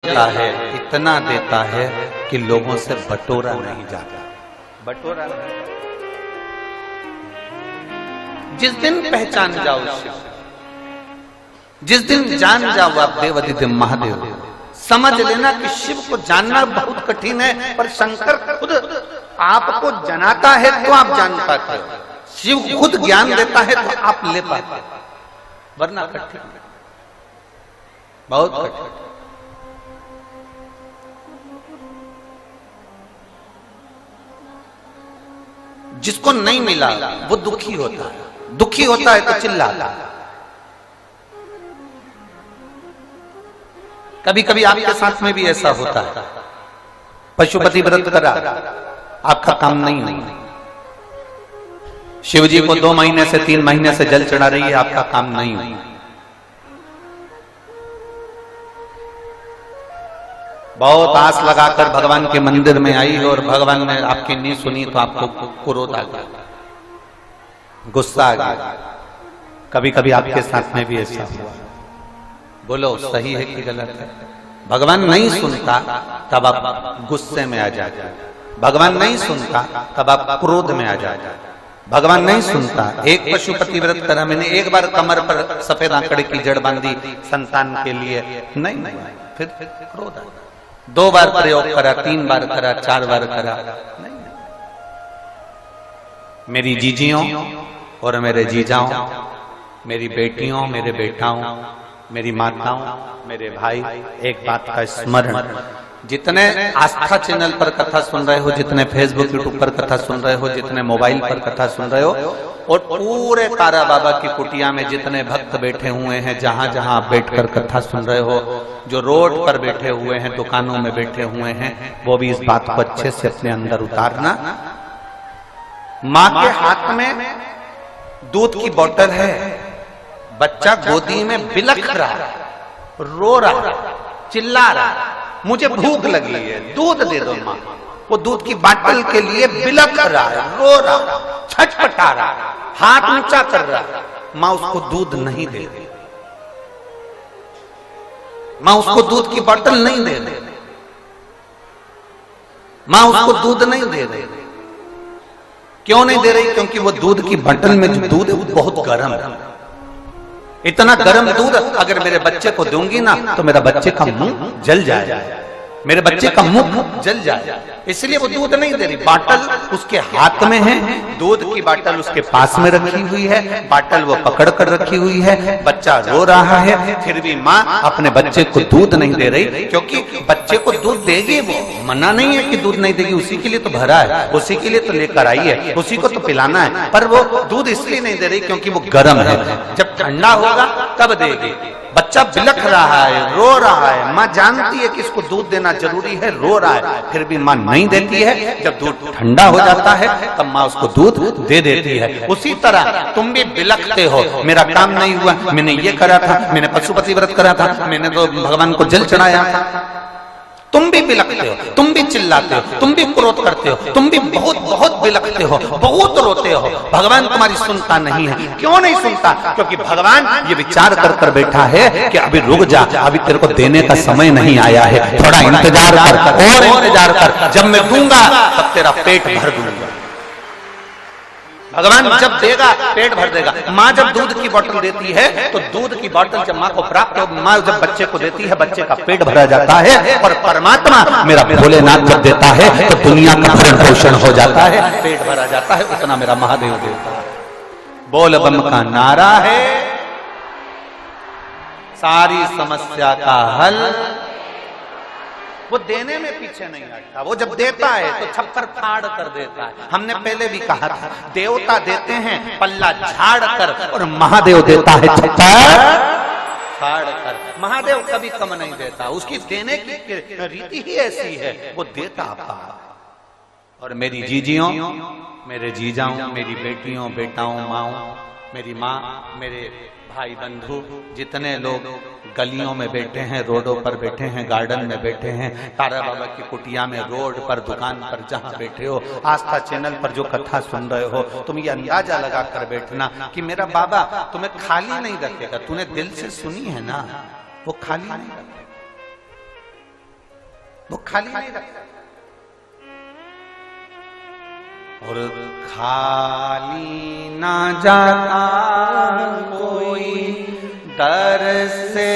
देता है, इतना देता है कि लोगों से बटोरा नहीं जाता। बटोरा नहीं। जिस दिन पहचान जाओ शिव, जिस दिन जान जाओ आप देवाधिदेव महादेव, समझ लेना कि शिव को जानना बहुत कठिन है, पर शंकर खुद आपको जनाता है तो आप जान पाते हो। शिव खुद ज्ञान देता है तो आप ले पाते हो, वरना कठिन, बहुत कठिन। जिसको नहीं मिला वो दुखी होता है, दुखी होता है तो चिल्लाता है। कभी कभी आपके साथ में भी ऐसा होता है, पशुपति व्रत करा, आपका काम नहीं हुआ, शिव जी को 2 महीने से 3 महीने से जल चढ़ा रही है, आपका काम नहीं हुआ। बहुत आस लगाकर भगवान के मंदिर में आई और भगवान ने आपकी नहीं सुनी तो आपको क्रोध आ गया, गुस्सा आ गया। कभी कभी आपके साथ में भी ऐसा हुआ। बोलो सही है कि गलत है? भगवान नहीं सुनता तब आप गुस्से में आ जाते, भगवान नहीं सुनता तब आप क्रोध में आ जाते, भगवान नहीं सुनता। एक पशुपति व्रत करा मैंने, एक बार कमर पर सफेद आंकड़े की जड़ बांधी संतान के लिए, नहीं, फिर क्रोध आ गया। 2 बार प्रयोग करा, 3 बार करा, 4 बार करा, नहीं। मेरी जीजियों और मेरे जीजाओं, मेरी बेटियों, मेरे बेटाओं, मेरी माताओं, मेरे भाई, एक बात का स्मरण, जितने आस्था चैनल पर कथा सुन रहे हो, जितने फेसबुक यूट्यूब पर कथा सुन रहे हो, जितने मोबाइल पर कथा सुन रहे हो, और पूरे तारा बाबा की कुटिया में जितने भक्त बैठे हुए हैं, जहां जहां आप बैठकर कथा सुन रहे हो, जो रोड पर बैठे हुए हैं, दुकानों में बैठे हुए हैं, वो भी इस बात को अच्छे से अपने अंदर उतारना। माँ के हाथ में दूध की बोतल है, बच्चा गोदी में बिलख रहा है, रो रहा है, चिल्ला रहा है, मुझे भूख लगी है, दूध दे दो माँ। वो दूध की बोतल के लिए बिलख रहा है, रो रहा है, छटपटा रहा है, हाथ ऊंचा कर रहा है। माँ उसको दूध नहीं दे रही, माँ उसको दूध की बोतल नहीं दे रही, माँ उसको दूध नहीं दे रही। क्यों नहीं दे रही? क्योंकि वो दूध की बोतल में जो दूध है वो बहुत गर्म है। इतना गर्म दूध अगर मेरे बच्चे को दूंगी ना तो मेरा बच्चे का मुंह जल जाएगा, मेरे बच्चे का मुंह जल जाएगा, इसलिए वो दूध नहीं दे रही। बाटल उसके हाथ में है, दूध की बाटल उसके पास में रखी हुई है, बाटल वो पकड़ कर रखी हुई है, बच्चा रो रहा है, फिर भी माँ अपने बच्चे को दूध नहीं दे रही, क्योंकि बच्चे को दूध देगी, वो मना नहीं है कि दूध नहीं देगी, उसी के लिए तो भरा है, उसी के लिए तो लेकर आई है, उसी को तो पिलाना है, पर वो दूध इसलिए नहीं दे रही क्योंकि वो गर्म है, जब ठंडा होगा तब देगी। बच्चा बिलख रहा है, रो रहा है, माँ जानती है कि इसको दूध देना जरूरी है, रो रहा है, फिर भी माँ नहीं देती है। जब दूध ठंडा हो जाता है तब माँ उसको दूध दे देती है। उसी तरह तुम भी बिलखते हो, मेरा काम नहीं हुआ, मैंने ये करा था, मैंने पशुपति व्रत करा था, मैंने तो भगवान को जल चढ़ाया था। तुम भी बिलखते हो, तुम भी चिल्लाते हो, तुम भी क्रोध करते हो, तुम भी बहुत बहुत बिलखते हो, बहुत रोते हो। भगवान तुम्हारी सुनता नहीं है। क्यों नहीं सुनता? क्योंकि भगवान ये विचार कर कर बैठा है कि अभी रुक जा, अभी तेरे को देने का समय नहीं आया है, थोड़ा इंतजार कर, और इंतजार कर, जब मैं दूंगा तब तेरा पेट भर दूंगा। भगवान जब देगा पेट भर देगा। माँ जब दूध की बोतल देती है तो दूध की बोतल जब माँ को प्राप्त हो, माँ जब बच्चे को देती है, बच्चे का पेट भरा जाता है। और परमात्मा मेरा भोलेनाथ जब देता है तो दुनिया का भरण पोषण हो जाता है, पेट भरा जाता है। उतना मेरा महादेव देता है। बोल बम का नारा है सारी समस्या का हल। वो देने में पीछे नहीं हटता, वो जब देता है तो छप्पर फाड़ कर देता है। हमने पहले भी कहा था, देवता देते हैं पल्ला झाड़ कर और महादेव देता है छप्पर फाड़ कर। महादेव कभी कम नहीं देता, उसकी देने की रीति ही ऐसी है, वो देता आपका। और मेरी जीजियों, मेरे जीजाओं, मेरी बेटियों, बेटाओं, माओ, मेरी माँ, मेरे भाई बंधु, जितने लोग गलियों में बैठे हैं, रोडों पर बैठे हैं, गार्डन में बैठे हैं, तारा बाबा की कुटिया में, रोड पर, दुकान पर, जहां बैठे हो, आस्था चैनल पर जो कथा सुन रहे हो, तुम ये अंदाजा लगा कर बैठना कि मेरा बाबा तुम्हें खाली नहीं रखेगा। तूने दिल से सुनी है ना, वो खाली नहीं रखेगा। वो खाली नहीं रखता। और खाली ना जाता कोई दर से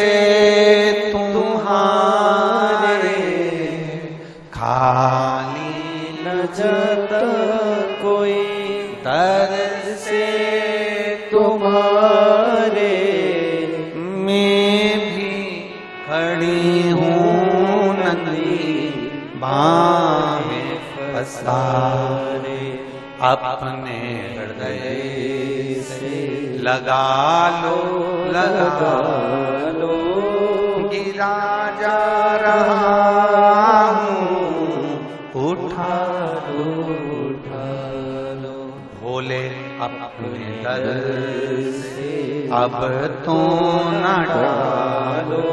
तुम्हारे, खाली न जाता कोई दर से तुम्हारे, मैं भी खड़ी हूँ नंदी बाहें पसारे, अपने हृदय से लगा लो लगा लो, गिरा जा रहा हूँ उठा लो उठा लो, भोले अपने दर से अब तो न डालो,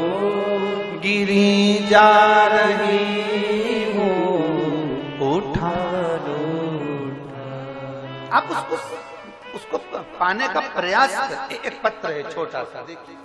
गिरी जा रही हूँ उठा लो। आप उसको पाने का प्रयास करें। एक पत्र है छोटा सा, देखिए